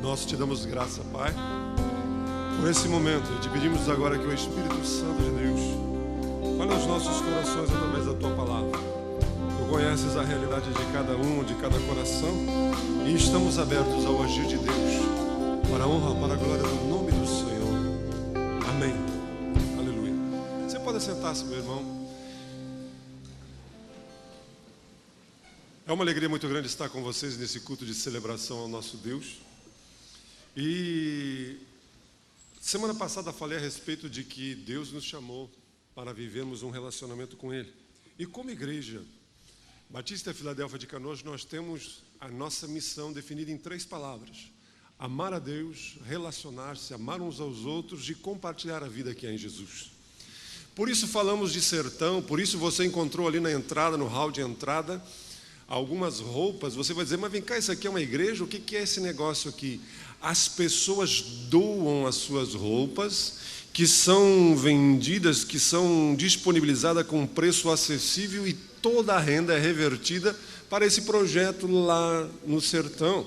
Nós te damos graça, Pai, por esse momento. E te pedimos agora que o Espírito Santo de Deus fale aos nossos corações através da Tua palavra. Tu conheces a realidade de cada um, de cada coração, e estamos abertos ao agir de Deus, para a honra, para a glória do nome do Senhor. Amém. Aleluia. Você pode sentar-se, meu irmão. É uma alegria muito grande estar com vocês nesse culto de celebração ao nosso Deus. E semana passada falei a respeito de que Deus nos chamou para vivermos um relacionamento com Ele. E como igreja Batista Filadélfia de Canoas, nós temos a nossa missão definida em 3 palavras: amar a Deus, relacionar-se, amar uns aos outros e compartilhar a vida que há em Jesus. Por isso falamos de sertão, por isso você encontrou ali na entrada, no hall de entrada, algumas roupas. Você vai dizer, mas vem cá, isso aqui é uma igreja? O que é esse negócio aqui? As pessoas doam as suas roupas, que são vendidas, que são disponibilizadas com um preço acessível, e toda a renda é revertida para esse projeto lá no sertão.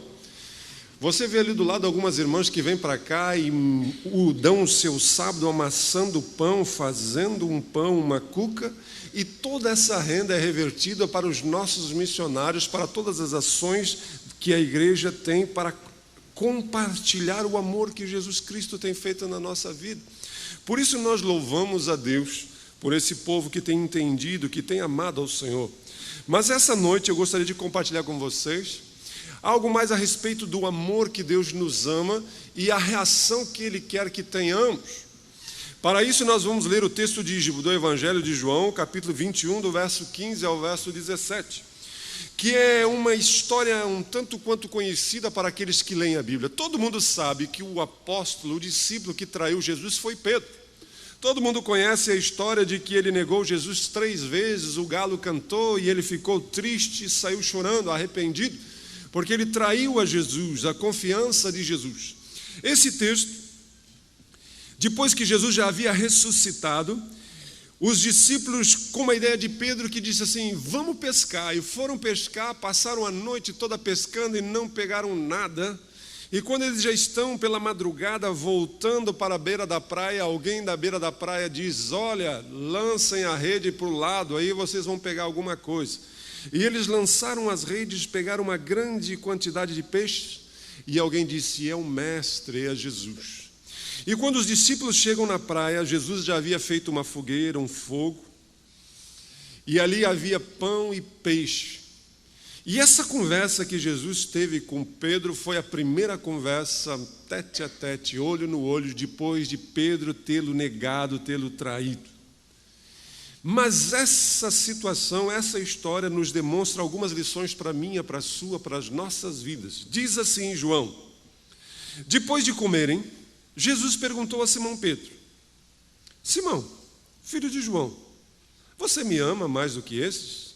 Você vê ali do lado algumas irmãs que vêm para cá e dão o seu sábado amassando pão, fazendo um pão, uma cuca, e toda essa renda é revertida para os nossos missionários, para todas as ações que a igreja tem para compartilhar o amor que Jesus Cristo tem feito na nossa vida. Por isso nós louvamos a Deus por esse povo que tem entendido, que tem amado ao Senhor. Mas essa noite eu gostaria de compartilhar com vocês algo mais a respeito do amor que Deus nos ama e a reação que Ele quer que tenhamos. Para isso nós vamos ler o texto do Evangelho de João, capítulo 21, do verso 15 ao verso 17, que é uma história um tanto quanto conhecida para aqueles que leem a Bíblia. Todo mundo sabe que o apóstolo, o discípulo que traiu Jesus foi Pedro. Todo mundo conhece a história de que ele negou Jesus 3 vezes, o galo cantou e ele ficou triste e saiu chorando, arrependido, porque ele traiu a Jesus, a confiança de Jesus. Esse texto, depois que Jesus já havia ressuscitado, os discípulos, com uma ideia de Pedro, que disse assim, vamos pescar, e foram pescar, passaram a noite toda pescando e não pegaram nada. E quando eles já estão pela madrugada voltando para a beira da praia, alguém da beira da praia diz, olha, lancem a rede para o lado, aí vocês vão pegar alguma coisa. E eles lançaram as redes, pegaram uma grande quantidade de peixes, e alguém disse, é o mestre, é Jesus. E quando os discípulos chegam na praia, Jesus já havia feito uma fogueira, um fogo, e ali havia pão e peixe. E essa conversa que Jesus teve com Pedro foi a primeira conversa tete a tete, olho no olho, depois de Pedro tê-lo negado, tê-lo traído. Mas essa situação, essa história nos demonstra algumas lições para a minha, para a sua, para as nossas vidas. Diz assim João, depois de comerem, Jesus perguntou a Simão Pedro, Simão, filho de João, você me ama mais do que esses?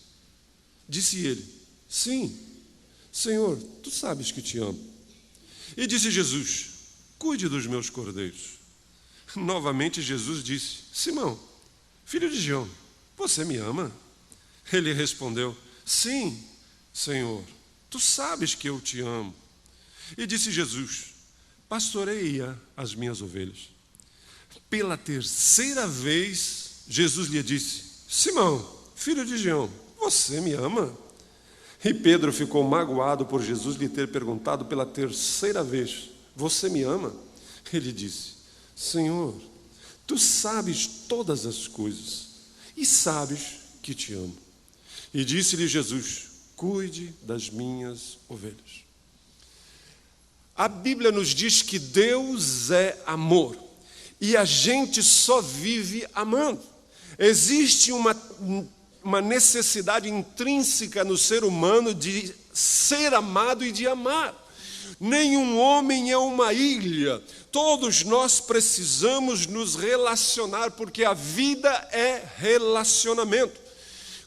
Disse ele, sim, Senhor, tu sabes que te amo. E disse Jesus, cuide dos meus cordeiros. Novamente Jesus disse, Simão, filho de João, você me ama? Ele respondeu, sim, Senhor, tu sabes que eu te amo. E disse Jesus, pastoreia as minhas ovelhas. Pela 3ª vez, Jesus lhe disse, Simão, filho de João, você me ama? E Pedro ficou magoado por Jesus lhe ter perguntado pela 3ª vez, você me ama? Ele disse, Senhor, tu sabes todas as coisas e sabes que te amo. E disse-lhe Jesus, cuide das minhas ovelhas. A Bíblia nos diz que Deus é amor e a gente só vive amando. Existe uma necessidade intrínseca no ser humano de ser amado e de amar. Nenhum homem é uma ilha. Todos nós precisamos nos relacionar, porque a vida é relacionamento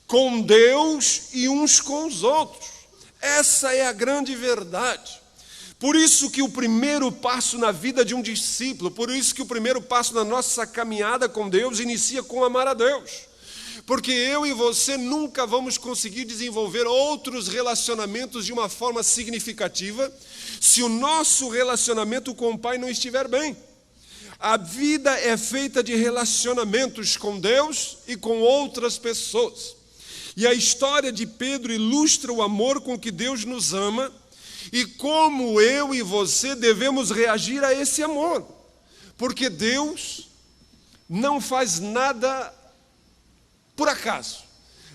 com Deus e uns com os outros. Essa é a grande verdade. Por isso que o primeiro passo na vida de um discípulo, por isso que o primeiro passo na nossa caminhada com Deus inicia com amar a Deus. porque eu e você nunca vamos conseguir desenvolver outros relacionamentos de uma forma significativa se o nosso relacionamento com o Pai não estiver bem. A vida é feita de relacionamentos com Deus e com outras pessoas. E a história de Pedro ilustra o amor com que Deus nos ama e como eu e você devemos reagir a esse amor. Porque Deus não faz nada por acaso.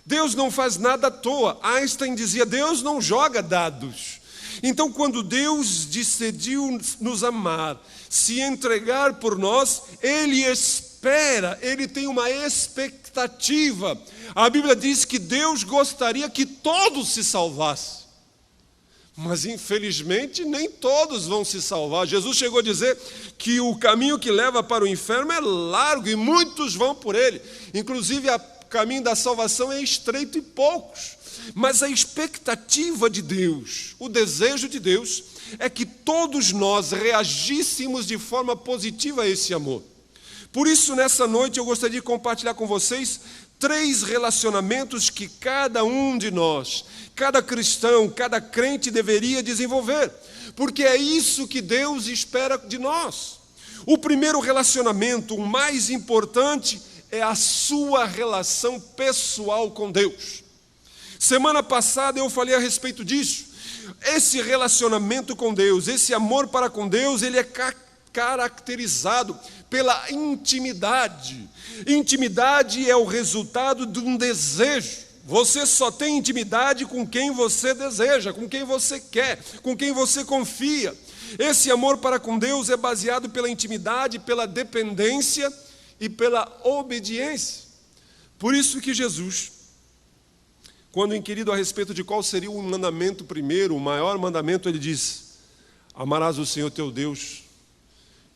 Deus não faz nada à toa. Einstein dizia, Deus não joga dados. Então, quando Deus decidiu nos amar, se entregar por nós, Ele espera, Ele tem uma expectativa. A Bíblia diz que Deus gostaria que todos se salvassem. Mas, infelizmente, nem todos vão se salvar. Jesus chegou a dizer que o caminho que leva para o inferno é largo e muitos vão por ele. Inclusive, o caminho da salvação é estreito e poucos. Mas a expectativa de Deus, o desejo de Deus, é que todos nós reagíssemos de forma positiva a esse amor. Por isso, nessa noite, eu gostaria de compartilhar com vocês 3 relacionamentos que cada um de nós, cada cristão, cada crente deveria desenvolver, porque é isso que Deus espera de nós. O primeiro relacionamento, o mais importante, é a sua relação pessoal com Deus. Semana passada eu falei a respeito disso. Esse relacionamento com Deus, esse amor para com Deus, ele é caracterizado pela intimidade. Intimidade é o resultado de um desejo. Você só tem intimidade com quem você deseja, com quem você quer, com quem você confia. Esse amor para com Deus é baseado pela intimidade, pela dependência e pela obediência. Por isso que Jesus, quando inquirido a respeito de qual seria o mandamento primeiro, o maior mandamento, ele diz: amarás o Senhor teu Deus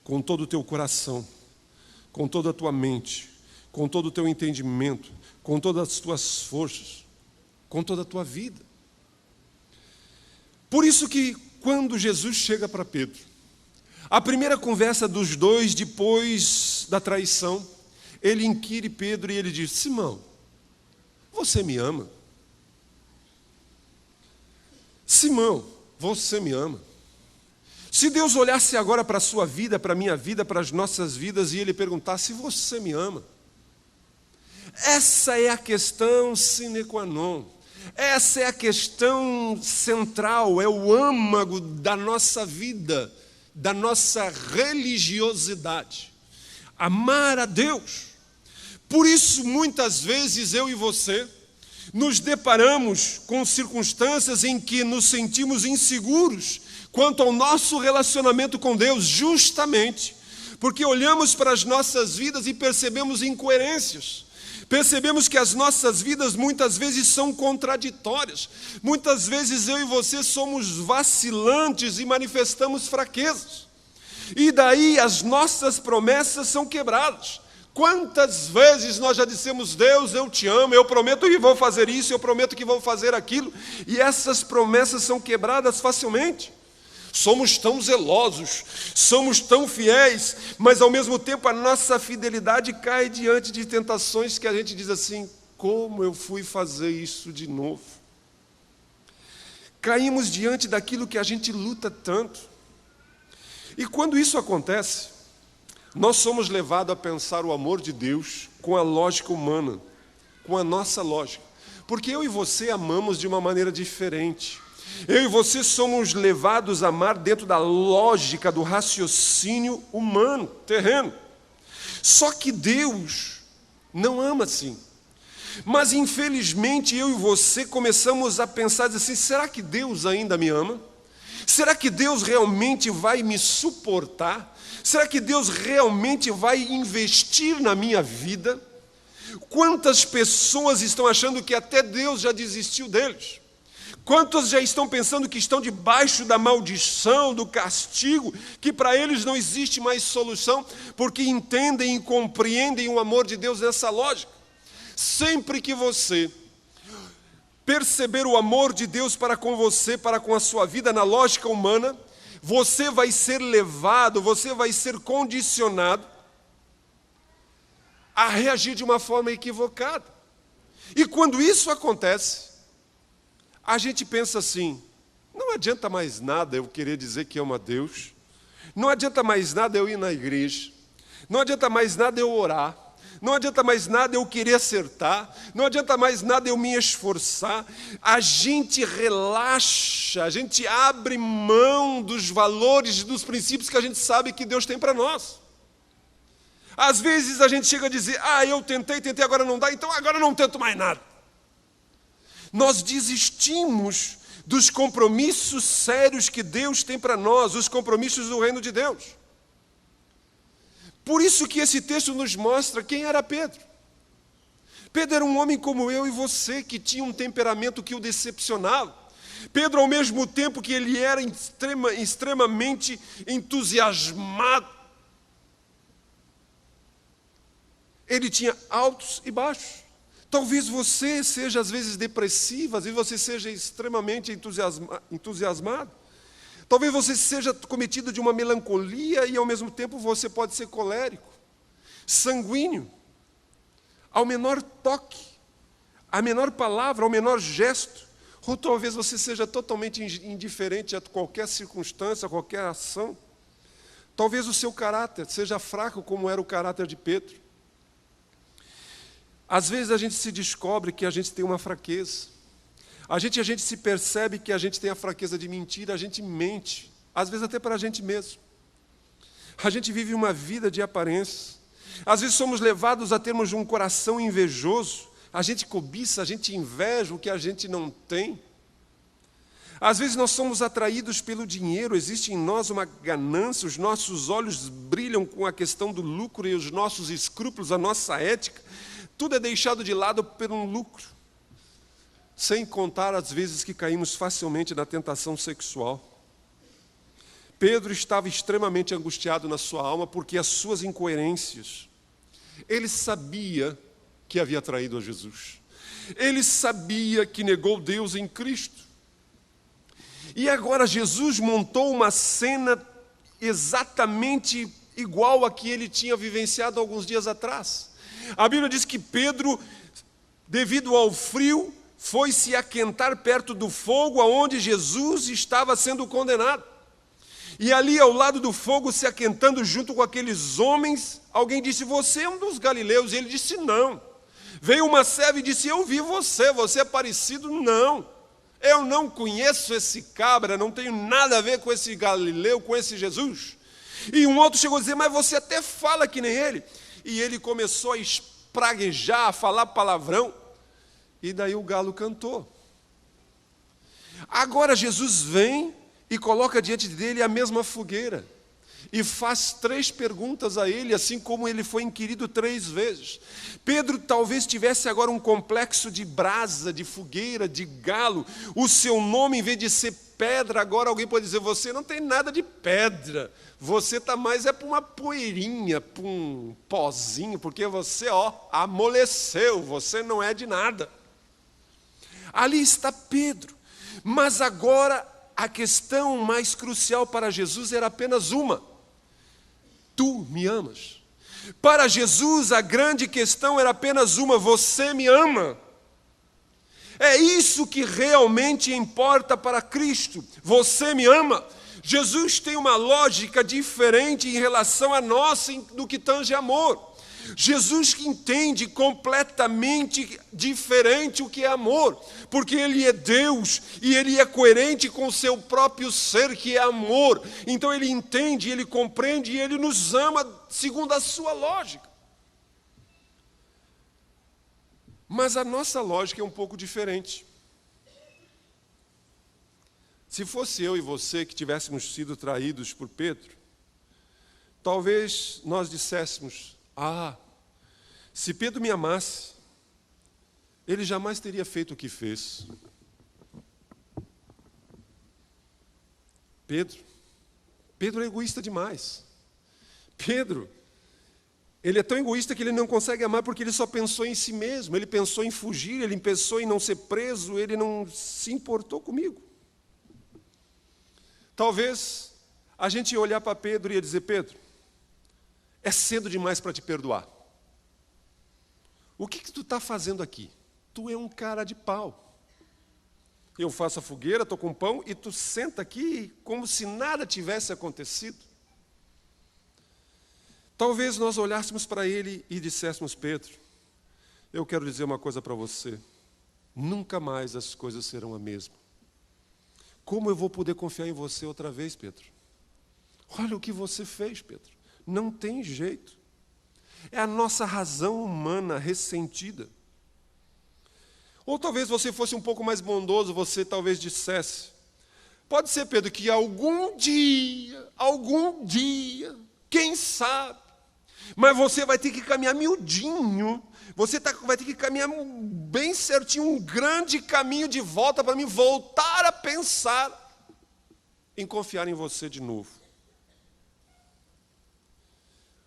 com todo o teu coração, com toda a tua mente, com todo o teu entendimento, com todas as tuas forças, com toda a tua vida. Por isso que quando Jesus chega para Pedro, a primeira conversa dos dois depois da traição, ele inquire Pedro e ele diz: Simão, você me ama? Simão, você me ama? Se Deus olhasse agora para a sua vida, para a minha vida, para as nossas vidas, e Ele perguntasse: você me ama? Essa é a questão sine qua non. Essa é a questão central, é o âmago da nossa vida, da nossa religiosidade. Amar a Deus. Por isso, muitas vezes, eu e você nos deparamos com circunstâncias em que nos sentimos inseguros quanto ao nosso relacionamento com Deus, justamente porque olhamos para as nossas vidas e percebemos incoerências. Percebemos que as nossas vidas muitas vezes são contraditórias. Muitas vezes eu e você somos vacilantes e manifestamos fraquezas. E daí as nossas promessas são quebradas. Quantas vezes nós já dissemos: Deus, eu te amo, eu prometo que vou fazer isso, eu prometo que vou fazer aquilo, e essas promessas são quebradas facilmente. Somos tão zelosos, somos tão fiéis, mas ao mesmo tempo a nossa fidelidade cai diante de tentações que a gente diz assim: como eu fui fazer isso de novo? Caímos diante daquilo que a gente luta tanto. E quando isso acontece, nós somos levados a pensar o amor de Deus com a lógica humana, com a nossa lógica. Porque eu e você amamos de uma maneira diferente. Eu e você somos levados a amar dentro da lógica do raciocínio humano, terreno. Só que Deus não ama assim. Mas infelizmente eu e você começamos a pensar assim: será que Deus ainda me ama? Será que Deus realmente vai me suportar? Será que Deus realmente vai investir na minha vida? Quantas pessoas estão achando que até Deus já desistiu deles? Quantos já estão pensando que estão debaixo da maldição, do castigo, que para eles não existe mais solução, porque entendem e compreendem o amor de Deus nessa lógica? Sempre que você perceber o amor de Deus para com você, para com a sua vida na lógica humana, você vai ser levado, você vai ser condicionado a reagir de uma forma equivocada. E quando isso acontece, a gente pensa assim, não adianta mais nada eu querer dizer que amo a Deus, não adianta mais nada eu ir na igreja, não adianta mais nada eu orar, não adianta mais nada eu querer acertar, não adianta mais nada eu me esforçar. A gente relaxa, a gente abre mão dos valores, dos princípios que a gente sabe que Deus tem para nós. Às vezes a gente chega a dizer, eu tentei, agora não dá, então agora não tento mais nada. Nós desistimos dos compromissos sérios que Deus tem para nós, os compromissos do reino de Deus. Por isso que esse texto nos mostra quem era Pedro. Pedro era um homem como eu e você, que tinha um temperamento que o decepcionava. Pedro, ao mesmo tempo que ele era extremamente entusiasmado, ele tinha altos e baixos. Talvez você seja, às vezes, depressivo, às vezes você seja extremamente entusiasmado. Talvez você seja cometido de uma melancolia e, ao mesmo tempo, você pode ser colérico, sanguíneo. Ao menor toque, à menor palavra, ao menor gesto. Ou talvez você seja totalmente indiferente a qualquer circunstância, a qualquer ação. Talvez o seu caráter seja fraco, como era o caráter de Pedro. Às vezes a gente se descobre que a gente tem uma fraqueza. A gente se percebe que a gente tem a fraqueza de mentir, a gente mente, às vezes até para a gente mesmo. A gente vive uma vida de aparências. Às vezes somos levados a termos um coração invejoso. A gente cobiça, a gente inveja o que a gente não tem. Às vezes nós somos atraídos pelo dinheiro, existe em nós uma ganância, os nossos olhos brilham com a questão do lucro e os nossos escrúpulos, a nossa ética. Tudo é deixado de lado por um lucro. Sem contar as vezes que caímos facilmente na tentação sexual. Pedro estava extremamente angustiado na sua alma porque as suas incoerências. Ele sabia que havia traído a Jesus. Ele sabia que negou Deus em Cristo. E agora Jesus montou uma cena exatamente igual a que ele tinha vivenciado alguns dias atrás. A Bíblia diz que Pedro, devido ao frio, foi se aquentar perto do fogo aonde Jesus estava sendo condenado. E ali ao lado do fogo, se aquentando junto com aqueles homens, alguém disse, você é um dos galileus? E ele disse, não. Veio uma serva e disse, eu vi você é parecido? Não. Eu não conheço esse cabra, não tenho nada a ver com esse galileu, com esse Jesus. E um outro chegou a dizer, mas você até fala que nem ele. E ele começou a espraguejar, a falar palavrão. E daí o galo cantou. Agora Jesus vem e coloca diante dele a mesma fogueira. E faz 3 perguntas a ele, assim como ele foi inquirido 3 vezes. Pedro talvez tivesse agora um complexo de brasa, de fogueira, de galo. O seu nome, em vez de ser pedra, agora alguém pode dizer, você não tem nada de pedra. Você está mais para uma poeirinha, para um pozinho, porque você, amoleceu, você não é de nada. Ali está Pedro. Mas agora a questão mais crucial para Jesus era apenas uma. Tu me amas? Para Jesus a grande questão era apenas uma, você me ama? É isso que realmente importa para Cristo, você me ama? Jesus tem uma lógica diferente em relação a nós no que tange amor. Jesus entende completamente diferente o que é amor, porque Ele é Deus e Ele é coerente com o seu próprio ser que é amor. Então Ele entende, Ele compreende e Ele nos ama segundo a sua lógica. Mas a nossa lógica é um pouco diferente. Se fosse eu e você que tivéssemos sido traídos por Pedro, talvez nós disséssemos, se Pedro me amasse, ele jamais teria feito o que fez. Pedro é egoísta demais. Pedro, ele é tão egoísta que ele não consegue amar porque ele só pensou em si mesmo, ele pensou em fugir, ele pensou em não ser preso, ele não se importou comigo. Talvez a gente ia olhar para Pedro e ia dizer, Pedro, é cedo demais para te perdoar. O que tu está fazendo aqui? tu é um cara de pau. Eu faço a fogueira, estou com pão, e tu senta aqui como se nada tivesse acontecido. Talvez nós olhássemos para ele e disséssemos: Pedro, eu quero dizer uma coisa para você. Nunca mais as coisas serão a mesma. Como eu vou poder confiar em você outra vez, Pedro? Olha o que você fez, Pedro. Não tem jeito. É a nossa razão humana ressentida. Ou talvez você fosse um pouco mais bondoso, você talvez dissesse: pode ser, Pedro, que algum dia, quem sabe, mas você vai ter que caminhar miudinho, você vai ter que caminhar bem certinho, um grande caminho de volta para mim voltar a pensar em confiar em você de novo.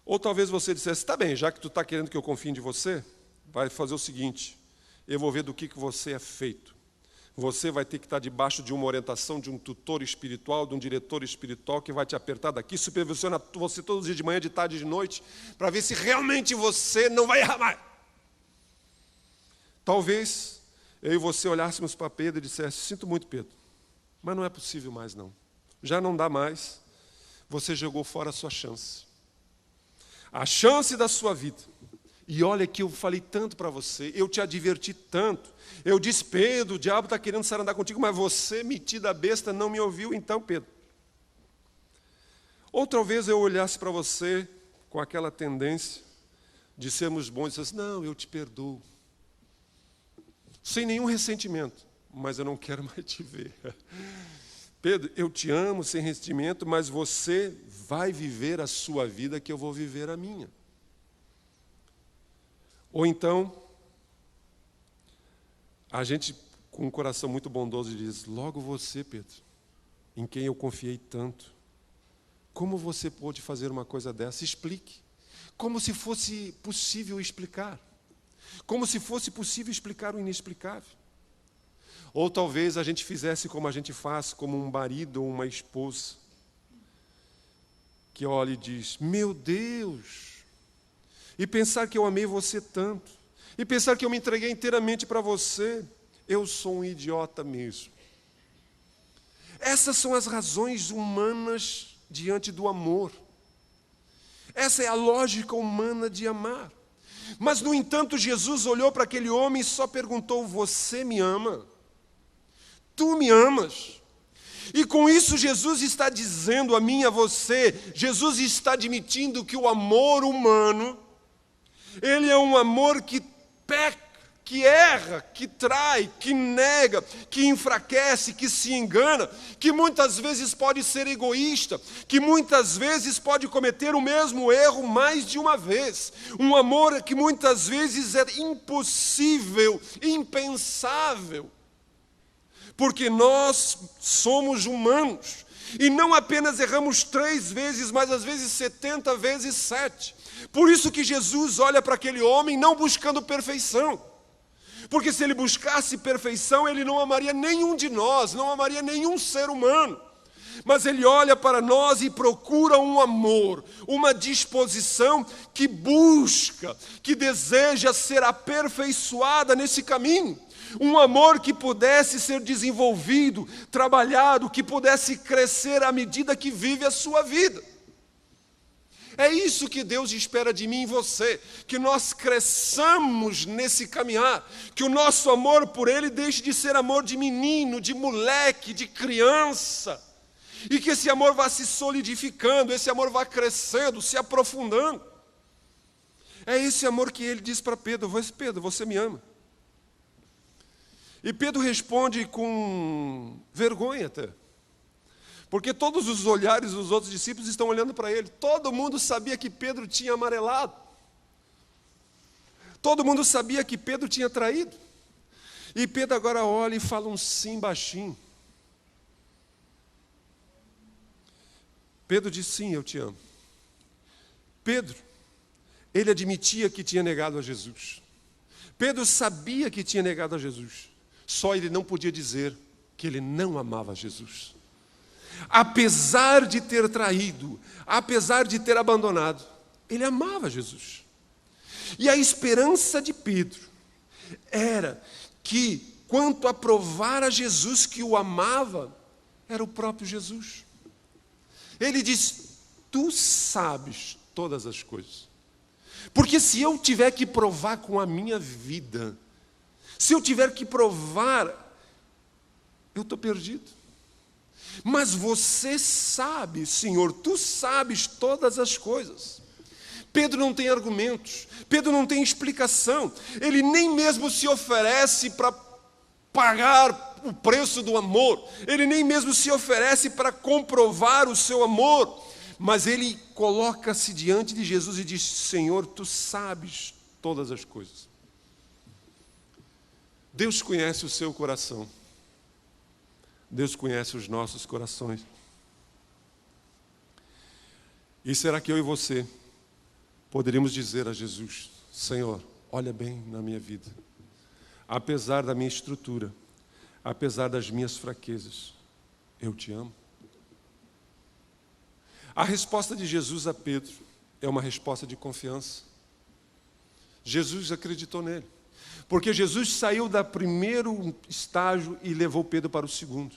Ou talvez você dissesse: tá bem, já que tu está querendo que eu confie em você, vai fazer o seguinte: eu vou ver do que você é feito. Você vai ter que estar debaixo de uma orientação, de um tutor espiritual, de um diretor espiritual que vai te apertar daqui, supervisiona você todos os dias de manhã, de tarde e de noite, para ver se realmente você não vai errar mais. Talvez eu e você olhássemos para Pedro e dissesse: sinto muito, Pedro, mas não é possível mais não. Já não dá mais. Você jogou fora a sua chance. A chance da sua vida. E olha que eu falei tanto para você, eu te adverti tanto. Eu disse: Pedro, o diabo está querendo andar contigo, mas você, metida besta, não me ouviu, então, Pedro. Ou talvez eu olhasse para você com aquela tendência de sermos bons e dissesse: não, eu te perdoo. Sem nenhum ressentimento, mas eu não quero mais te ver. Pedro, eu te amo sem ressentimento, mas você vai viver a sua vida que eu vou viver a minha. Ou então, a gente, com um coração muito bondoso, diz: logo você, Pedro, em quem eu confiei tanto, como você pôde fazer uma coisa dessa? Explique. Como se fosse possível explicar. Como se fosse possível explicar o inexplicável. Ou talvez a gente fizesse como a gente faz, como um marido ou uma esposa, que olha e diz: meu Deus, e pensar que eu amei você tanto, e pensar que eu me entreguei inteiramente para você, eu sou um idiota mesmo. Essas são as razões humanas diante do amor. Essa é a lógica humana de amar. Mas, no entanto, Jesus olhou para aquele homem e só perguntou: você me ama? Tu me amas? E com isso Jesus está dizendo a mim e a você, Jesus está admitindo que o amor humano, ele é um amor que peca, que erra, que trai, que nega, que enfraquece, que se engana, que muitas vezes pode ser egoísta, que muitas vezes pode cometer o mesmo erro mais de uma vez. Um amor que muitas vezes é impossível, impensável. Porque nós somos humanos. E não apenas erramos 3 vezes, mas às vezes 70 vezes 7. Por isso que Jesus olha para aquele homem não buscando perfeição. Porque se ele buscasse perfeição, ele não amaria nenhum de nós, não amaria nenhum ser humano. Mas ele olha para nós e procura um amor, uma disposição que busca, que deseja ser aperfeiçoada nesse caminho. Um amor que pudesse ser desenvolvido, trabalhado, que pudesse crescer à medida que vive a sua vida. É isso que Deus espera de mim e você, que nós cresçamos nesse caminhar, que o nosso amor por Ele deixe de ser amor de menino, de moleque, de criança, e que esse amor vá se solidificando, esse amor vá crescendo, se aprofundando. É esse amor que Ele diz para Pedro: Pedro, você me ama? E Pedro responde com vergonha até. Porque todos os olhares dos outros discípulos estão olhando para ele. Todo mundo sabia que Pedro tinha amarelado. Todo mundo sabia que Pedro tinha traído. E Pedro agora olha e fala um sim baixinho. Pedro diz: sim, eu te amo. Pedro, ele admitia que tinha negado a Jesus. Pedro sabia que tinha negado a Jesus. Só ele não podia dizer que ele não amava Jesus. Apesar de ter traído, apesar de ter abandonado, ele amava Jesus. E a esperança de Pedro era que, quanto a provar a Jesus que o amava, era o próprio Jesus. Ele diz: tu sabes todas as coisas. Porque se eu tiver que provar com a minha vida, se eu tiver que provar, eu estou perdido. Mas você sabe, Senhor, tu sabes todas as coisas. Pedro não tem argumentos, Pedro não tem explicação, ele nem mesmo se oferece para pagar o preço do amor, ele nem mesmo se oferece para comprovar o seu amor, mas ele coloca-se diante de Jesus e diz: Senhor, tu sabes todas as coisas. Deus conhece o seu coração, Deus conhece os nossos corações. E será que eu e você poderíamos dizer a Jesus: Senhor, olha bem na minha vida, apesar da minha estrutura, apesar das minhas fraquezas, eu te amo? A resposta de Jesus a Pedro é uma resposta de confiança. Jesus acreditou nele, porque Jesus saiu do primeiro estágio e levou Pedro para o segundo.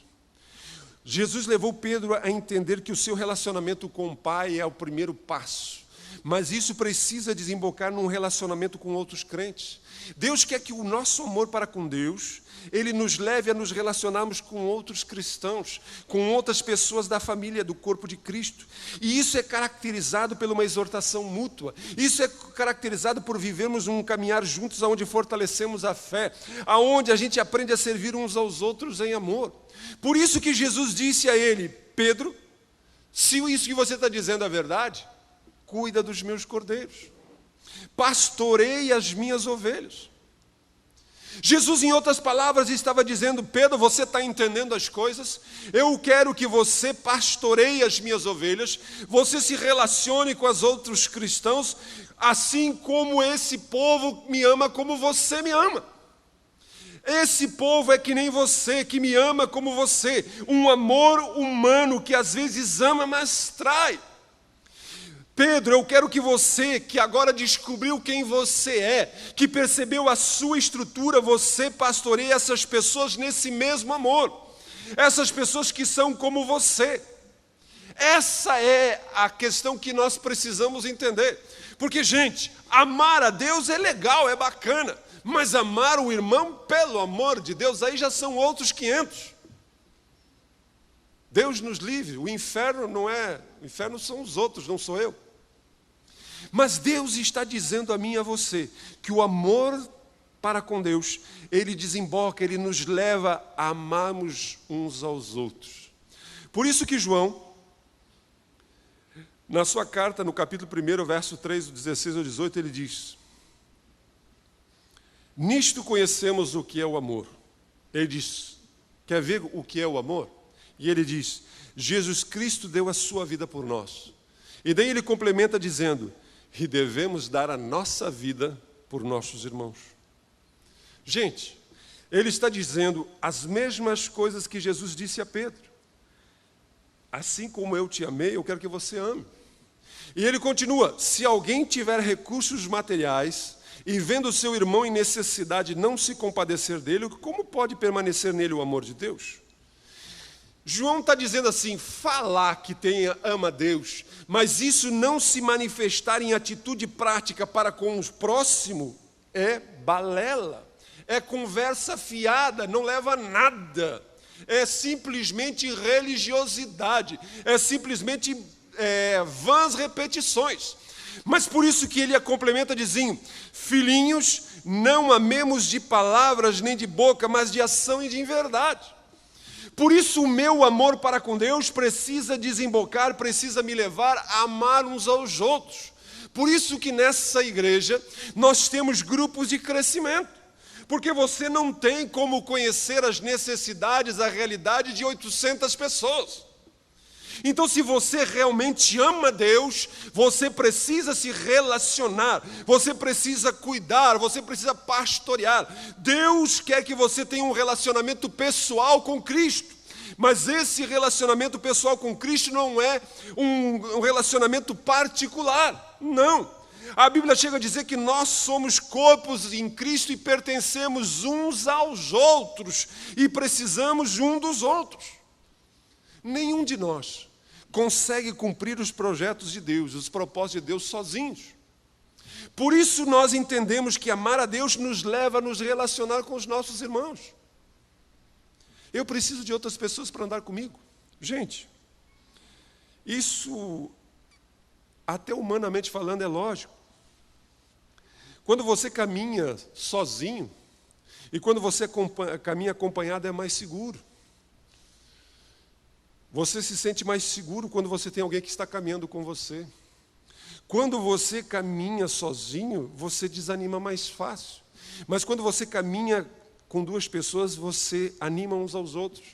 Jesus levou Pedro a entender que o seu relacionamento com o Pai é o primeiro passo, mas isso precisa desembocar num relacionamento com outros crentes. Deus quer que o nosso amor para com Deus, ele nos leve a nos relacionarmos com outros cristãos, com outras pessoas da família, do corpo de Cristo. E isso é caracterizado por uma exortação mútua. Isso é caracterizado por vivermos um caminhar juntos, onde fortalecemos a fé, aonde a gente aprende a servir uns aos outros em amor. Por isso que Jesus disse a ele: Pedro, se isso que você está dizendo é verdade, cuida dos meus cordeiros, pastorei as minhas ovelhas. Jesus, em outras palavras, estava dizendo: Pedro, você está entendendo as coisas? Eu quero que você pastoreie as minhas ovelhas, você se relacione com os outros cristãos, assim como esse povo me ama, como você me ama. Esse povo é que nem você, que me ama como você, um amor humano que às vezes ama, mas trai. Pedro, eu quero que você, que agora descobriu quem você é, que percebeu a sua estrutura, você pastoreie essas pessoas nesse mesmo amor. Essas pessoas que são como você. Essa é a questão que nós precisamos entender. Porque, gente, amar a Deus é legal, é bacana, mas amar o irmão, pelo amor de Deus, aí já são outros 500. Deus nos livre, o inferno não é, o inferno são os outros, não sou eu. Mas Deus está dizendo a mim e a você que o amor para com Deus, ele desemboca, ele nos leva a amarmos uns aos outros. Por isso que João, na sua carta, no capítulo 1, verso 3, do 16 ao 18, ele diz: nisto conhecemos o que é o amor. Ele diz: quer ver o que é o amor? E ele diz: Jesus Cristo deu a sua vida por nós. E daí ele complementa dizendo: e devemos dar a nossa vida por nossos irmãos. Gente, ele está dizendo as mesmas coisas que Jesus disse a Pedro. Assim como eu te amei, eu quero que você ame. E ele continua: se alguém tiver recursos materiais e vendo o seu irmão em necessidade não se compadecer dele, como pode permanecer nele o amor de Deus? João está dizendo assim: falar que ama Deus, mas isso não se manifestar em atitude prática para com o próximo, é balela, é conversa fiada, não leva a nada, é simplesmente religiosidade, é simplesmente vãs repetições. Mas por isso que ele a complementa dizendo: filhinhos, não amemos de palavras nem de boca, mas de ação e de verdade. Por isso o meu amor para com Deus precisa desembocar, precisa me levar a amar uns aos outros. Por isso que nessa igreja nós temos grupos de crescimento. Porque você não tem como conhecer as necessidades, a realidade de 800 pessoas. Então, se você realmente ama Deus, você precisa se relacionar, você precisa cuidar, você precisa pastorear. Deus quer que você tenha um relacionamento pessoal com Cristo, mas esse relacionamento pessoal com Cristo não é um relacionamento particular, não. A Bíblia chega a dizer que nós somos corpos em Cristo e pertencemos uns aos outros e precisamos um dos outros. Nenhum de nós consegue cumprir os projetos de Deus, os propósitos de Deus sozinhos. Por isso nós entendemos que amar a Deus nos leva a nos relacionar com os nossos irmãos. Eu preciso de outras pessoas para andar comigo. Gente, isso, até humanamente falando, é lógico. Quando você caminha sozinho e quando você caminha acompanhado, é mais seguro. Você se sente mais seguro quando você tem alguém que está caminhando com você. Quando você caminha sozinho, você desanima mais fácil. Mas quando você caminha com duas pessoas, você anima uns aos outros.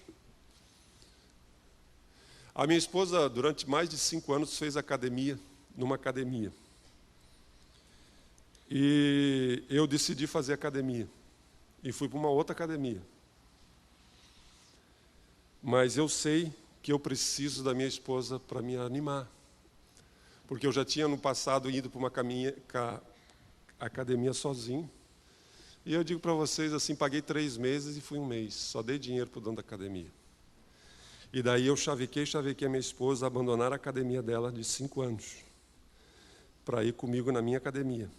A minha esposa, durante mais de 5 anos, fez academia, numa academia. E eu decidi fazer academia. E fui para uma outra academia. Mas eu sei que eu preciso da minha esposa para me animar. Porque eu já tinha no passado ido para uma academia sozinho. E eu digo para vocês assim, paguei 3 meses e fui 1 mês. Só dei dinheiro para o dono da academia. E daí eu chavequei a minha esposa a abandonar a academia dela de 5 anos. Para ir comigo na minha academia.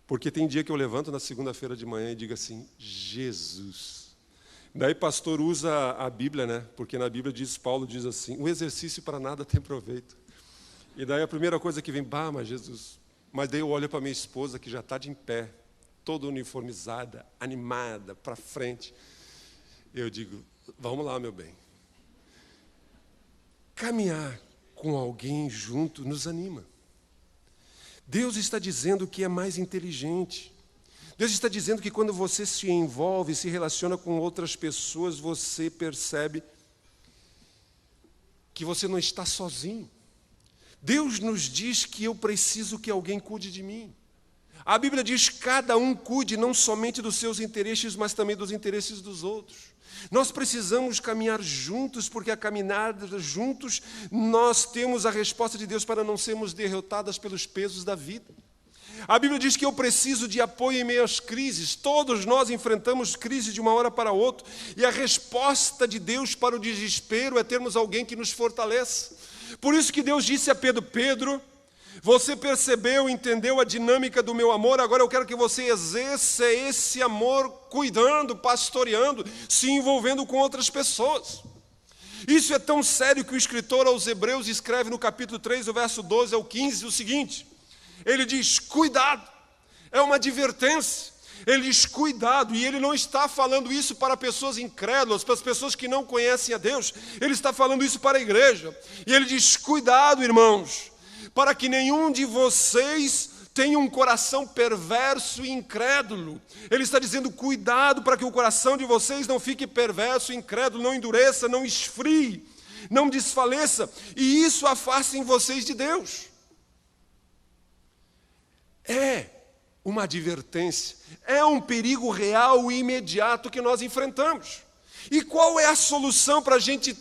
Porque tem dia que eu levanto na segunda-feira de manhã e digo assim, Jesus. Daí pastor usa a Bíblia, né? Porque na Bíblia Paulo diz assim, o exercício para nada tem proveito. E daí a primeira coisa que vem, mas Jesus. Mas daí eu olho para minha esposa que já está de em pé, toda uniformizada, animada, para frente. Eu digo, vamos lá, meu bem. Caminhar com alguém junto nos anima. Deus está dizendo que é mais inteligente. Deus está dizendo que quando você se envolve, se relaciona com outras pessoas, você percebe que você não está sozinho. Deus nos diz que eu preciso que alguém cuide de mim. A Bíblia diz que cada um cuide não somente dos seus interesses, mas também dos interesses dos outros. Nós precisamos caminhar juntos, porque a caminhar juntos nós temos a resposta de Deus para não sermos derrotadas pelos pesos da vida. A Bíblia diz que eu preciso de apoio em meio às crises. Todos nós enfrentamos crises de uma hora para outra. E a resposta de Deus para o desespero é termos alguém que nos fortaleça. Por isso que Deus disse a Pedro, Pedro, você percebeu, entendeu a dinâmica do meu amor, agora eu quero que você exerça esse amor cuidando, pastoreando, se envolvendo com outras pessoas. Isso é tão sério que o escritor aos Hebreus escreve no capítulo 3, o verso 12 ao 15, o seguinte, ele diz, cuidado, é uma advertência, ele diz cuidado, e ele não está falando isso para pessoas incrédulas, para as pessoas que não conhecem a Deus, ele está falando isso para a igreja, e ele diz, cuidado irmãos, para que nenhum de vocês tenha um coração perverso e incrédulo. Ele está dizendo, cuidado para que o coração de vocês não fique perverso e incrédulo, não endureça, não esfrie, não desfaleça, e isso afastem vocês de Deus. É uma advertência, é um perigo real e imediato que nós enfrentamos. E qual é a solução para a gente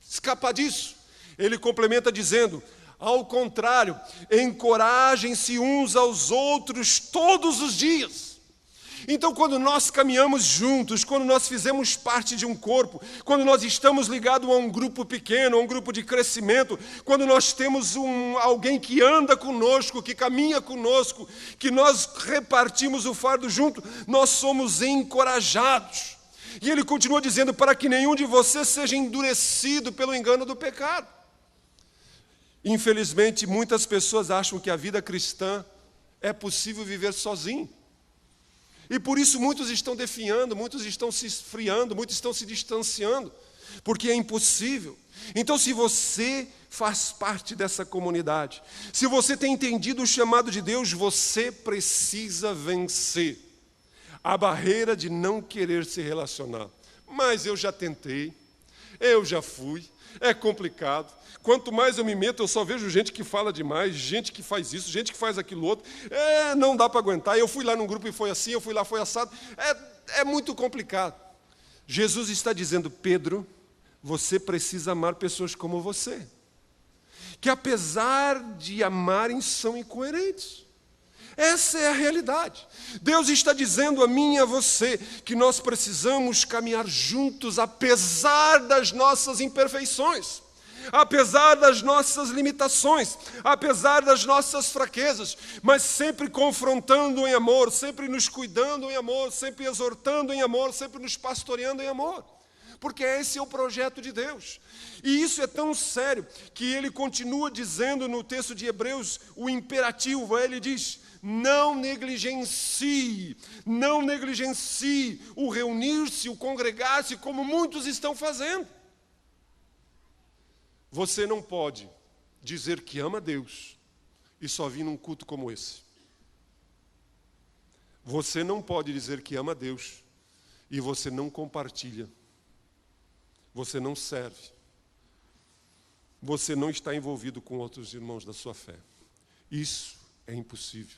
escapar disso? Ele complementa dizendo, ao contrário, encorajem-se uns aos outros todos os dias. Então, quando nós caminhamos juntos, quando nós fizemos parte de um corpo, quando nós estamos ligados a um grupo pequeno, a um grupo de crescimento, quando nós temos alguém que anda conosco, que caminha conosco, que nós repartimos o fardo junto, nós somos encorajados. E ele continua dizendo, para que nenhum de vocês seja endurecido pelo engano do pecado. Infelizmente, muitas pessoas acham que a vida cristã é possível viver sozinho. E por isso muitos estão definhando, muitos estão se esfriando, muitos estão se distanciando, porque é impossível. Então, se você faz parte dessa comunidade, se você tem entendido o chamado de Deus, você precisa vencer a barreira de não querer se relacionar. Mas eu já tentei, eu já fui, é complicado. Quanto mais eu me meto, eu só vejo gente que fala demais, gente que faz isso, gente que faz aquilo outro. Não dá para aguentar. Eu fui lá num grupo e foi assim, eu fui lá, foi assado. É muito complicado. Jesus está dizendo, Pedro, você precisa amar pessoas como você. que apesar de amarem, são incoerentes. Essa é a realidade. Deus está dizendo a mim e a você que nós precisamos caminhar juntos, apesar das nossas imperfeições, apesar das nossas limitações, apesar das nossas fraquezas, mas sempre confrontando em amor, sempre nos cuidando em amor, sempre exortando em amor, sempre nos pastoreando em amor. Porque esse é o projeto de Deus. E isso é tão sério que ele continua dizendo no texto de Hebreus o imperativo. Ele diz: não negligencie o reunir-se, o congregar-se, como muitos estão fazendo. Você não pode dizer que ama Deus e só vir num culto como esse. Você não pode dizer que ama Deus e você não compartilha. Você não serve. Você não está envolvido com outros irmãos da sua fé. Isso é impossível.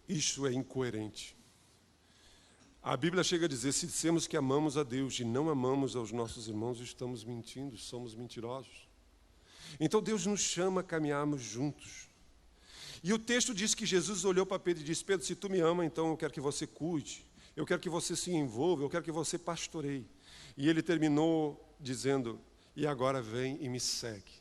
Isso é incoerente. A Bíblia chega a dizer: se dissemos que amamos a Deus e não amamos aos nossos irmãos, estamos mentindo, somos mentirosos. Então Deus nos chama a caminharmos juntos. E o texto diz que Jesus olhou para Pedro e disse: Pedro, se tu me ama, então eu quero que você cuide, eu quero que você se envolva, eu quero que você pastoreie. E ele terminou dizendo: e agora vem e me segue.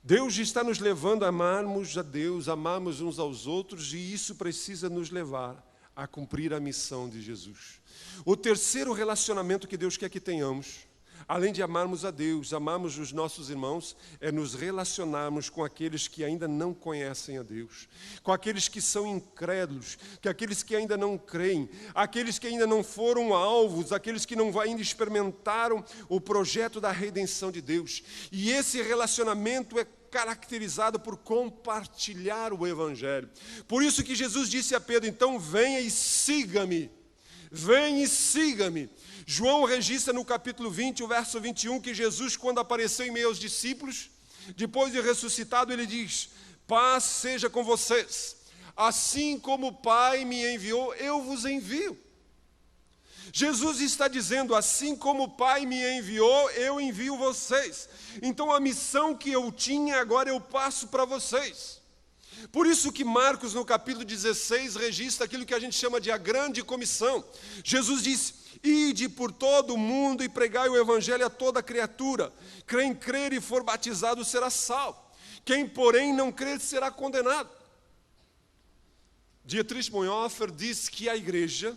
Deus está nos levando a amarmos a Deus, amarmos uns aos outros, e isso precisa nos levar a cumprir a missão de Jesus. O terceiro relacionamento que Deus quer que tenhamos, além de amarmos a Deus, amarmos os nossos irmãos, é nos relacionarmos com aqueles que ainda não conhecem a Deus, com aqueles que são incrédulos, com aqueles que ainda não creem, aqueles que ainda não foram alvos, aqueles que não ainda experimentaram o projeto da redenção de Deus. E esse relacionamento é caracterizado por compartilhar o Evangelho. Por isso que Jesus disse a Pedro: então venha e siga-me. Venha e siga-me. João registra no capítulo 20, o verso 21, que Jesus, quando apareceu em meio aos discípulos, depois de ressuscitado, ele diz: paz seja com vocês. Assim como o Pai me enviou, eu vos envio. Jesus está dizendo: assim como o Pai me enviou, eu envio vocês. Então a missão que eu tinha, agora eu passo para vocês. Por isso que Marcos, no capítulo 16, registra aquilo que a gente chama de a grande comissão. Jesus disse: ide por todo o mundo e pregai o evangelho a toda criatura. Quem crer e for batizado será salvo. Quem, porém, não crer será condenado. Dietrich Bonhoeffer diz que a igreja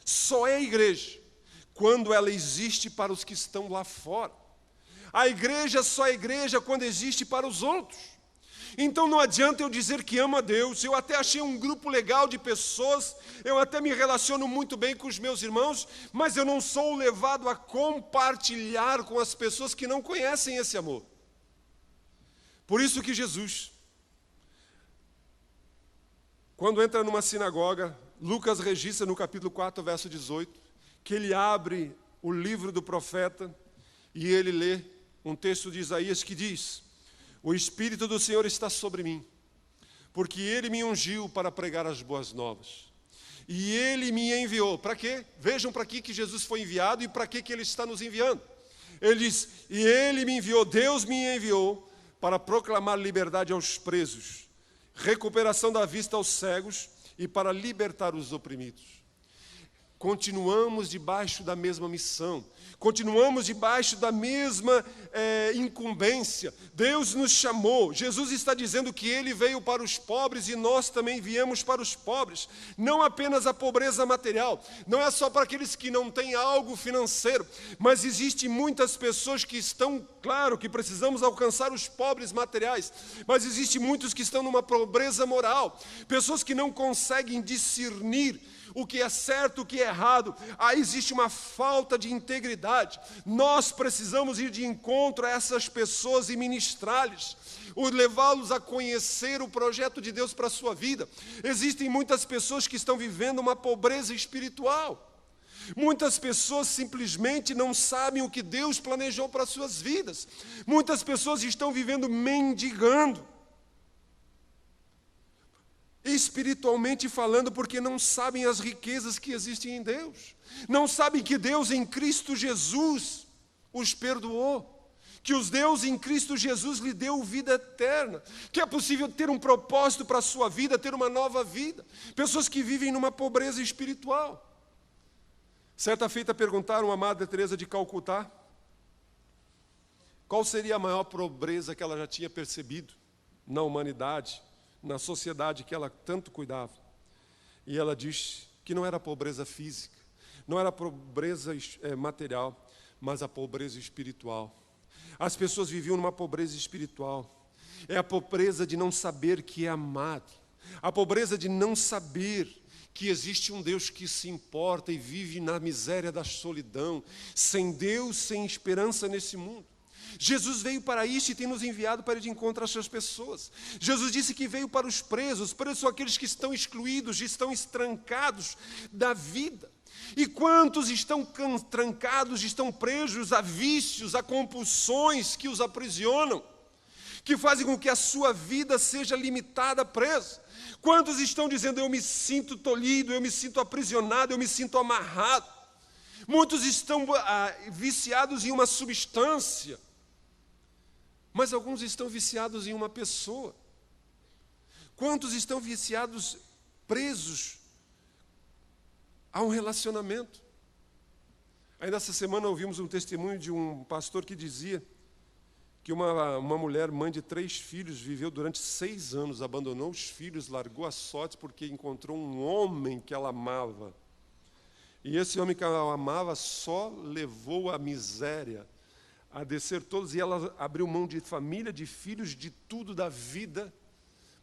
só é igreja quando ela existe para os que estão lá fora. A igreja só é igreja quando existe para os outros. Então não adianta eu dizer que amo a Deus. Eu até achei um grupo legal de pessoas, eu até me relaciono muito bem com os meus irmãos, mas eu não sou levado a compartilhar com as pessoas que não conhecem esse amor. Por isso que Jesus, quando entra numa sinagoga, Lucas registra no capítulo 4, verso 18, que ele abre o livro do profeta e ele lê um texto de Isaías que diz: o Espírito do Senhor está sobre mim, porque Ele me ungiu para pregar as boas novas. E Ele me enviou. Para quê? Vejam para que Jesus foi enviado e para que Ele está nos enviando. Ele diz: e Ele me enviou, Deus me enviou para proclamar liberdade aos presos, recuperação da vista aos cegos e para libertar os oprimidos. Continuamos debaixo da mesma missão, continuamos debaixo da mesma incumbência. Deus nos chamou. Jesus está dizendo que Ele veio para os pobres e nós também viemos para os pobres. Não apenas a pobreza material, não é só para aqueles que não têm algo financeiro, mas existem muitas pessoas que estão, claro que precisamos alcançar os pobres materiais, mas existem muitos que estão numa pobreza moral, pessoas que não conseguem discernir o que é certo, o que é errado. Aí existe uma falta de integridade. Nós precisamos ir de encontro a essas pessoas e ministrar-lhes, levá-los a conhecer o projeto de Deus para a sua vida. Existem muitas pessoas que estão vivendo uma pobreza espiritual. Muitas pessoas simplesmente não sabem o que Deus planejou para as suas vidas. Muitas pessoas estão vivendo mendigando, espiritualmente falando, porque não sabem as riquezas que existem em Deus. Não sabem que Deus em Cristo Jesus os perdoou, que os Deus em Cristo Jesus lhe deu vida eterna, que é possível ter um propósito para a sua vida, ter uma nova vida. Pessoas que vivem numa pobreza espiritual. Certa feita perguntaram a Madre Teresa de Calcutá qual seria a maior pobreza que ela já tinha percebido na humanidade, na sociedade que ela tanto cuidava. E ela diz que não era a pobreza física, não era a pobreza material, mas a pobreza espiritual. As pessoas viviam numa pobreza espiritual. É a pobreza de não saber que é amado. A pobreza de não saber que existe um Deus que se importa e vive na miséria da solidão, sem Deus, sem esperança nesse mundo. Jesus veio para isso e tem nos enviado para ir de encontro a essas pessoas. Jesus disse que veio para os presos são aqueles que estão excluídos, estão estrancados da vida. E quantos estão trancados, estão presos a vícios, a compulsões que os aprisionam, que fazem com que a sua vida seja limitada, presa. Quantos estão dizendo, eu me sinto tolhido, eu me sinto aprisionado, eu me sinto amarrado. Muitos estão viciados em uma substância, mas alguns estão viciados em uma pessoa. Quantos estão viciados, presos a um relacionamento? Aí nessa semana ouvimos um testemunho de um pastor que dizia que uma mulher, mãe de 3 filhos, viveu durante 6 anos, abandonou os filhos, largou a sorte porque encontrou um homem que ela amava. E esse homem que ela amava só levou a miséria, a descer todos, e ela abriu mão de família, de filhos, de tudo da vida,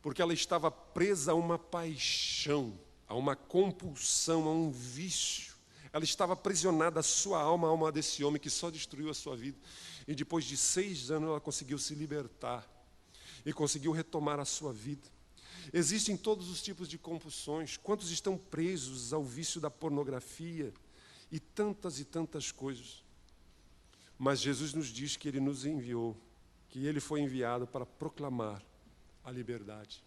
porque ela estava presa a uma paixão, a uma compulsão, a um vício. Ela estava aprisionada, a sua alma, a alma desse homem que só destruiu a sua vida. E depois de 6 anos ela conseguiu se libertar e conseguiu retomar a sua vida. Existem todos os tipos de compulsões. Quantos estão presos ao vício da pornografia e tantas coisas? Mas Jesus nos diz que Ele nos enviou, que Ele foi enviado para proclamar a liberdade.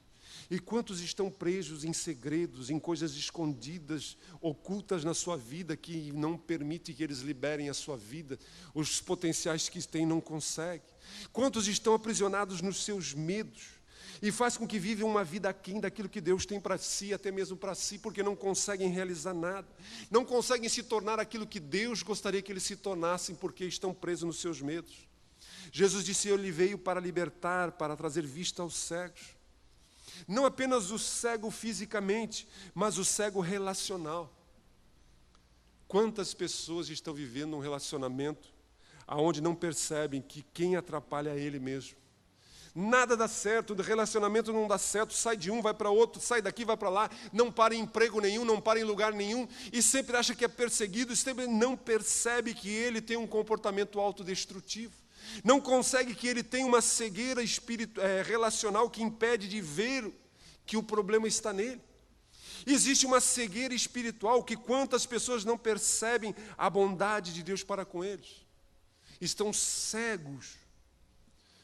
E quantos estão presos em segredos, em coisas escondidas, ocultas na sua vida, que não permite que eles liberem a sua vida, os potenciais que têm não conseguem. Quantos estão aprisionados nos seus medos, e faz com que vivem uma vida aquém daquilo que Deus tem para si, até mesmo para si, porque não conseguem realizar nada, não conseguem se tornar aquilo que Deus gostaria que eles se tornassem, porque estão presos nos seus medos. Jesus disse, Ele veio para libertar, para trazer vista aos cegos. Não apenas o cego fisicamente, mas o cego relacional. Quantas pessoas estão vivendo um relacionamento onde não percebem que quem atrapalha é ele mesmo? Nada dá certo, o relacionamento não dá certo, sai de um, vai para outro, sai daqui, vai para lá, não para em emprego nenhum, não para em lugar nenhum, e sempre acha que é perseguido, e sempre não percebe que ele tem um comportamento autodestrutivo. Não consegue que ele tem uma cegueira relacional que impede de ver que o problema está nele. Existe uma cegueira espiritual que quantas pessoas não percebem a bondade de Deus para com eles. Estão cegos.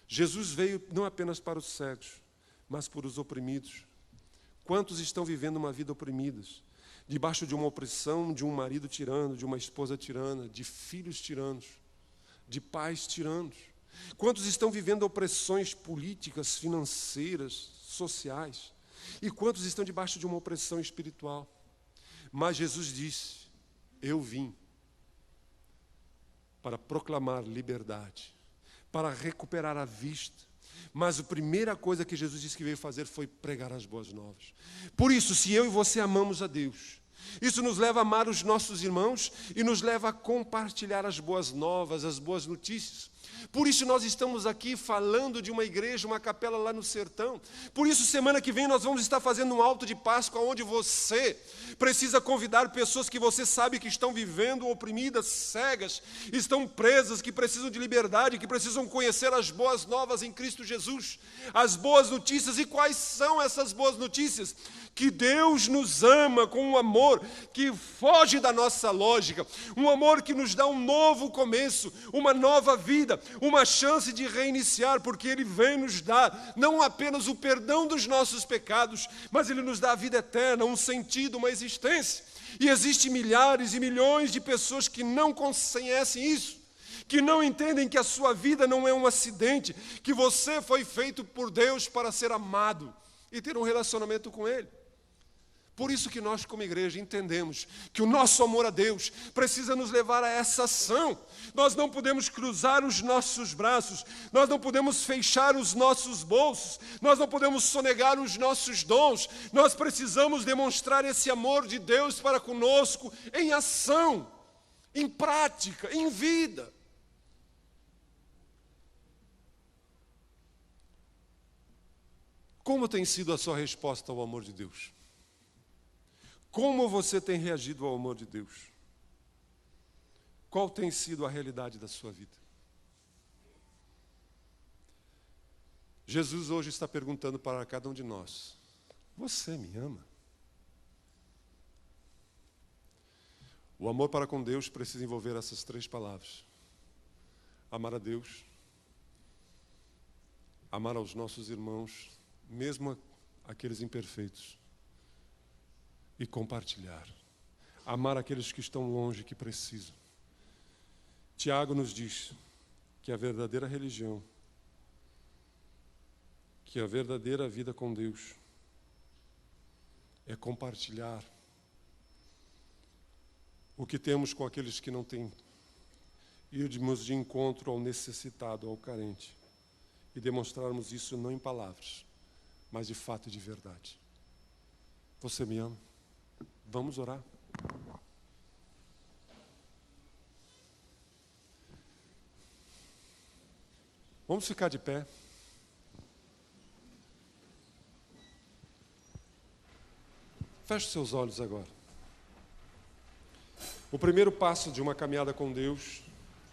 Jesus veio não apenas para os cegos, mas para os oprimidos. Quantos estão vivendo uma vida oprimidas, debaixo de uma opressão, de um marido tirano, de uma esposa tirana, de filhos tiranos, de pais tiranos? Quantos estão vivendo opressões políticas, financeiras, sociais? E quantos estão debaixo de uma opressão espiritual? Mas Jesus disse, eu vim para proclamar liberdade, para recuperar a vista. Mas a primeira coisa que Jesus disse que veio fazer foi pregar as boas novas. Por isso, se eu e você amamos a Deus, isso nos leva a amar os nossos irmãos e nos leva a compartilhar as boas novas, as boas notícias. Por isso nós estamos aqui falando de uma igreja, uma capela lá no sertão. Por isso semana que vem nós vamos estar fazendo um alto de Páscoa, onde você precisa convidar pessoas que você sabe que estão vivendo oprimidas, cegas, estão presas, que precisam de liberdade, que precisam conhecer as boas novas em Cristo Jesus. As boas notícias. E quais são essas boas notícias? Que Deus nos ama com um amor que foge da nossa lógica, um amor que nos dá um novo começo, uma nova vida, uma chance de reiniciar, porque Ele vem nos dar não apenas o perdão dos nossos pecados, mas Ele nos dá a vida eterna, um sentido, uma existência. E existem milhares e milhões de pessoas que não conhecem isso, que não entendem que a sua vida não é um acidente, que você foi feito por Deus para ser amado e ter um relacionamento com Ele. Por isso que nós, como igreja, entendemos que o nosso amor a Deus precisa nos levar a essa ação. Nós não podemos cruzar os nossos braços, nós não podemos fechar os nossos bolsos, nós não podemos sonegar os nossos dons. Nós precisamos demonstrar esse amor de Deus para conosco em ação, em prática, em vida. Como tem sido a sua resposta ao amor de Deus? Como você tem reagido ao amor de Deus? Qual tem sido a realidade da sua vida? Jesus hoje está perguntando para cada um de nós: você me ama? O amor para com Deus precisa envolver essas 3 palavras: amar a Deus, amar aos nossos irmãos, mesmo aqueles imperfeitos, e compartilhar. Amar aqueles que estão longe, que precisam. Tiago nos diz que a verdadeira religião, que a verdadeira vida com Deus é compartilhar o que temos com aqueles que não têm, irmos de encontro ao necessitado, ao carente, e demonstrarmos isso não em palavras, mas de fato e de verdade. Você me ama? Vamos orar. Vamos ficar de pé. Feche seus olhos agora. O primeiro passo de uma caminhada com Deus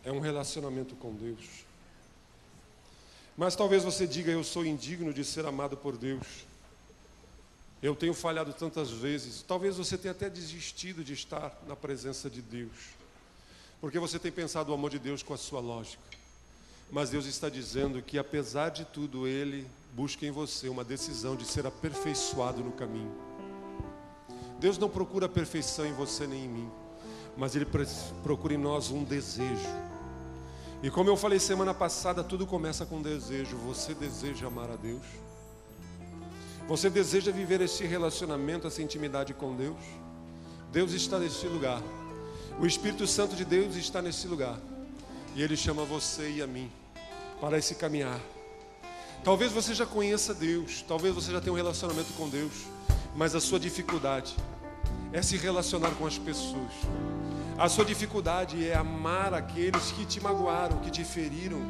é um relacionamento com Deus. Mas talvez você diga: eu sou indigno de ser amado por Deus. Eu tenho falhado tantas vezes. Talvez você tenha até desistido de estar na presença de Deus, porque você tem pensado o amor de Deus com a sua lógica. Mas Deus está dizendo que, apesar de tudo, Ele busca em você uma decisão de ser aperfeiçoado no caminho. Deus não procura a perfeição em você nem em mim, mas Ele procura em nós um desejo. E como eu falei semana passada, tudo começa com desejo. Você deseja amar a Deus? Você deseja viver esse relacionamento, essa intimidade com Deus? Deus está nesse lugar. O Espírito Santo de Deus está nesse lugar. E Ele chama você e a mim para esse caminhar. Talvez você já conheça Deus, talvez você já tenha um relacionamento com Deus, mas a sua dificuldade é se relacionar com as pessoas. A sua dificuldade é amar aqueles que te magoaram, que te feriram,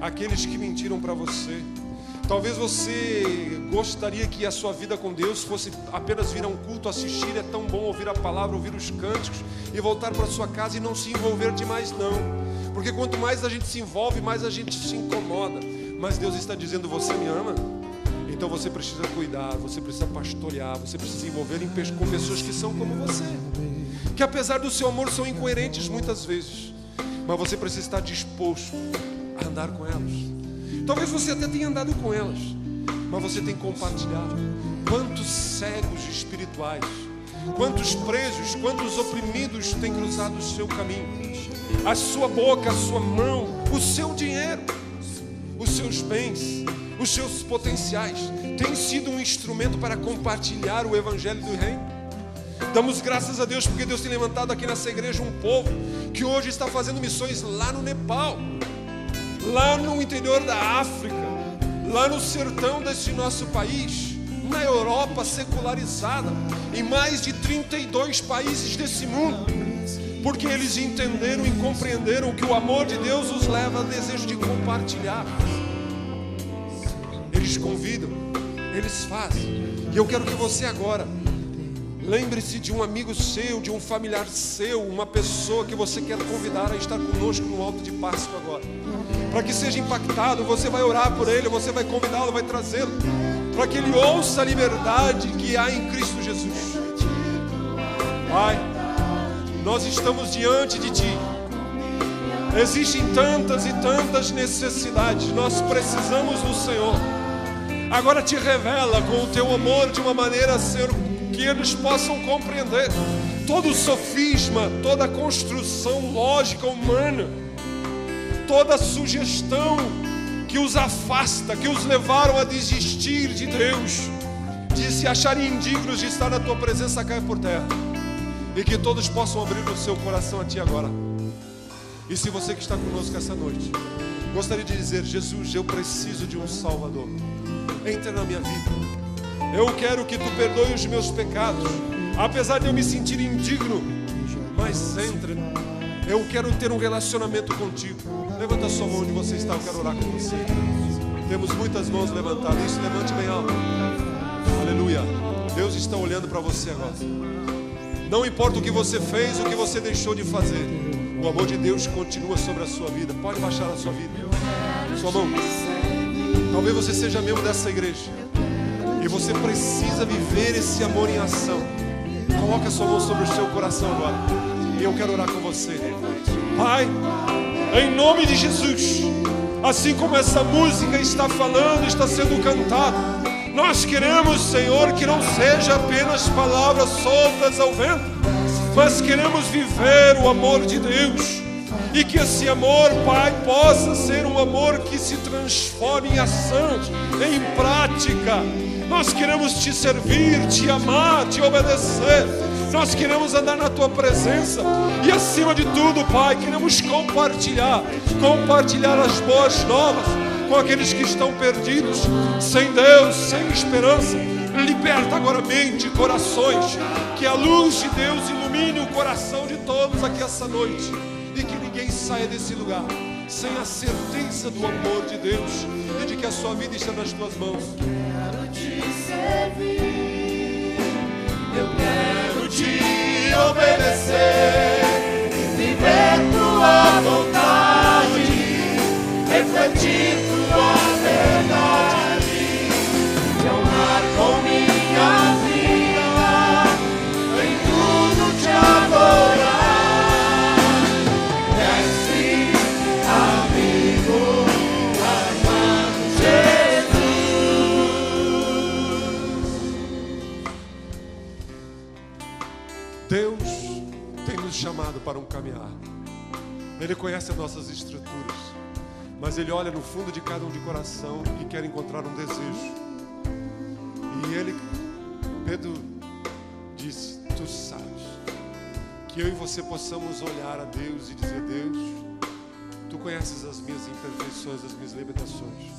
aqueles que mentiram para você. Talvez você gostaria que a sua vida com Deus fosse apenas vir a um culto, assistir. É tão bom ouvir a palavra, ouvir os cânticos e voltar para sua casa e não se envolver demais, não. Porque quanto mais a gente se envolve, mais a gente se incomoda. Mas Deus está dizendo: você me ama? Então você precisa cuidar, você precisa pastorear, você precisa se envolver com pessoas que são como você, que apesar do seu amor são incoerentes muitas vezes, mas você precisa estar disposto a andar com elas. Talvez você até tenha andado com elas, mas você tem compartilhado. Quantos cegos espirituais, quantos presos, quantos oprimidos têm cruzado o seu caminho? A sua boca, a sua mão, o seu dinheiro, os seus bens, os seus potenciais têm sido um instrumento para compartilhar o Evangelho do Reino. Damos graças a Deus porque Deus tem levantado aqui nessa igreja um povo que hoje está fazendo missões lá no Nepal, lá no interior da África, lá no sertão desse nosso país, na Europa secularizada, em mais de 32 países desse mundo, porque eles entenderam e compreenderam que o amor de Deus os leva ao desejo de compartilhar. Eles convidam, eles fazem. E eu quero que você agora lembre-se de um amigo seu, de um familiar seu, uma pessoa que você quer convidar a estar conosco no alto de Páscoa agora, para que seja impactado. Você vai orar por ele, você vai convidá-lo, vai trazê-lo, para que ele ouça a liberdade que há em Cristo Jesus. Pai, nós estamos diante de Ti. Existem tantas e tantas necessidades, nós precisamos do Senhor. Agora Te revela com o Teu amor de uma maneira, Senhor, que eles possam compreender todo o sofisma, toda a construção lógica humana toda sugestão que os afasta, que os levaram a desistir de Deus, de se acharem indignos de estar na tua presença, caia por terra. E que todos possam abrir o seu coração a ti agora. E se você que está conosco essa noite gostaria de dizer: Jesus, eu preciso de um Salvador, entra na minha vida, eu quero que tu perdoe os meus pecados, apesar de eu me sentir indigno, mas entra, eu quero ter um relacionamento contigo. Levanta a sua mão onde você está, eu quero orar com você. Temos muitas mãos levantadas, isso, levante bem alto. Aleluia. Deus está olhando para você agora. Não importa o que você fez, o que você deixou de fazer, o amor de Deus continua sobre a sua vida. Pode baixar a sua vida, sua mão. Talvez você seja membro dessa igreja e você precisa viver esse amor em ação. Coloque a sua mão sobre o seu coração agora, e eu quero orar com você. Pai, em nome de Jesus, assim como essa música está falando, está sendo cantada, nós queremos, Senhor, que não seja apenas palavras soltas ao vento, mas queremos viver o amor de Deus. E que esse amor, Pai, possa ser um amor que se transforme em ação, em prática. Nós queremos te servir, te amar, te obedecer. Nós queremos andar na tua presença. E acima de tudo, Pai, queremos compartilhar as boas novas com aqueles que estão perdidos, sem Deus, sem esperança. Liberta agora mente e corações, que a luz de Deus ilumine o coração de todos aqui essa noite, e que ninguém saia desse lugar sem a certeza do amor de Deus e de que a sua vida está nas tuas mãos. Quero te servir, eu quero te obedecer, viver tua vontade, refletir tua verdade, te honrar com minha vida, em tudo te adorar. Mestre, amigo, amado Jesus. Deus tem nos chamado para um caminhar. Ele conhece as nossas estruturas, mas Ele olha no fundo de cada um de coração e quer encontrar um desejo. E Pedro disse: tu sabes, que eu e você possamos olhar a Deus e dizer: Deus, tu conheces as minhas imperfeições, as minhas limitações,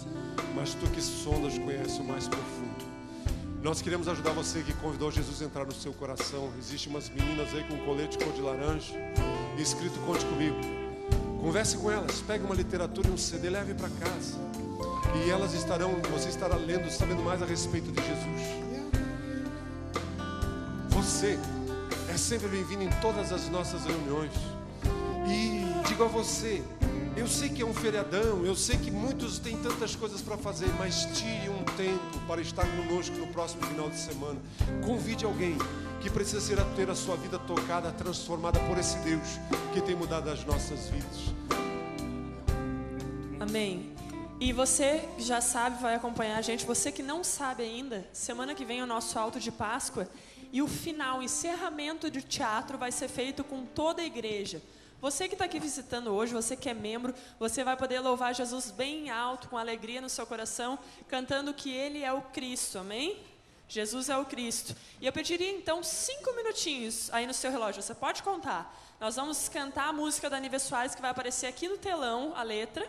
mas tu que sondas conheces o mais profundo. Nós queremos ajudar você que convidou Jesus a entrar no seu coração. Existem umas meninas aí com um colete cor de laranja e escrito "Conte comigo". Converse com elas, pegue uma literatura e um CD, leve para casa, e você estará lendo, sabendo mais a respeito de Jesus. Você é sempre bem-vindo em todas as nossas reuniões. E digo a você, eu sei que é um feriadão, eu sei que muitos têm tantas coisas para fazer, mas tire um tempo para estar conosco no próximo final de semana. Convide alguém que precisa ter a sua vida tocada, transformada por esse Deus que tem mudado as nossas vidas. Amém. E você que já sabe, vai acompanhar a gente. Você que não sabe ainda, semana que vem é o nosso alto de Páscoa, e o final, o encerramento do teatro vai ser feito com toda a igreja. Você que está aqui visitando hoje, você que é membro, você vai poder louvar Jesus bem alto, com alegria no seu coração, cantando que Ele é o Cristo, amém? Jesus é o Cristo. E eu pediria então 5 minutinhos aí no seu relógio, você pode contar. Nós vamos cantar a música da Nive Soares, que vai aparecer aqui no telão, a letra.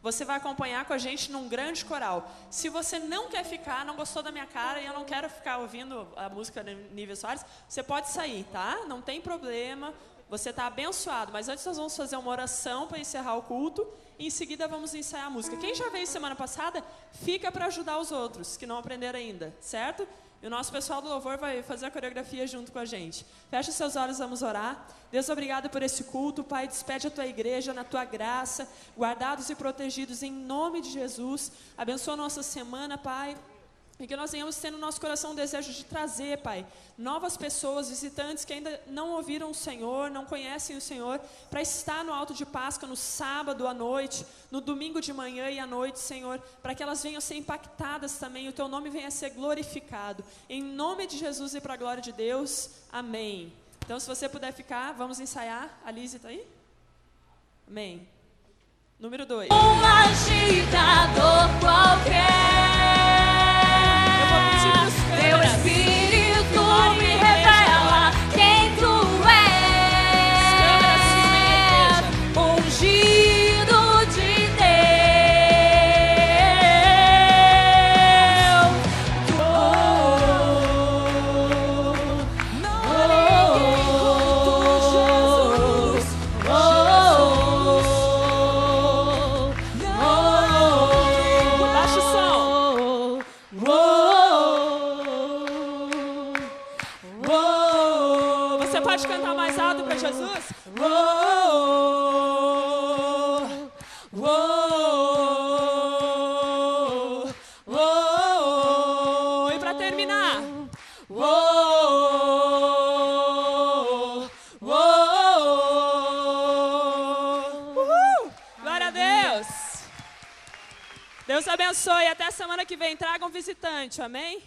Você vai acompanhar com a gente num grande coral. Se você não quer ficar, não gostou da minha cara e eu não quero ficar ouvindo a música da Nive Soares, você pode sair, tá? Não tem problema. Você está abençoado, mas antes nós vamos fazer uma oração para encerrar o culto e em seguida vamos ensaiar a música. Quem já veio semana passada, fica para ajudar os outros que não aprenderam ainda, certo? E o nosso pessoal do louvor vai fazer a coreografia junto com a gente. Fecha seus olhos, vamos orar. Deus, obrigado por esse culto, Pai, despede a tua igreja na tua graça, guardados e protegidos em nome de Jesus. Abençoa a nossa semana, Pai. E que nós venhamos ter no nosso coração o desejo de trazer, Pai, novas pessoas, visitantes que ainda não ouviram o Senhor, não conhecem o Senhor, para estar no alto de Páscoa, no sábado à noite, no domingo de manhã e à noite, Senhor, para que elas venham ser impactadas também, o Teu nome venha a ser glorificado. Em nome de Jesus e para a glória de Deus, amém. Então, se você puder ficar, vamos ensaiar. A Lise está aí? Amém. Número 2. Um agitador qualquer. Eu vou pedir pros Teu câmeras. Espírito Parem me a igreja revela agora. quem tu és. câmeras filmem a igreja. Ungido de Deus. Não há ninguém como tu, Jesus. Baixa o som. Você pode cantar mais alto para Jesus? E para terminar. Glória a Deus. Deus abençoe. Até semana que vem. Traga um visitante. Amém?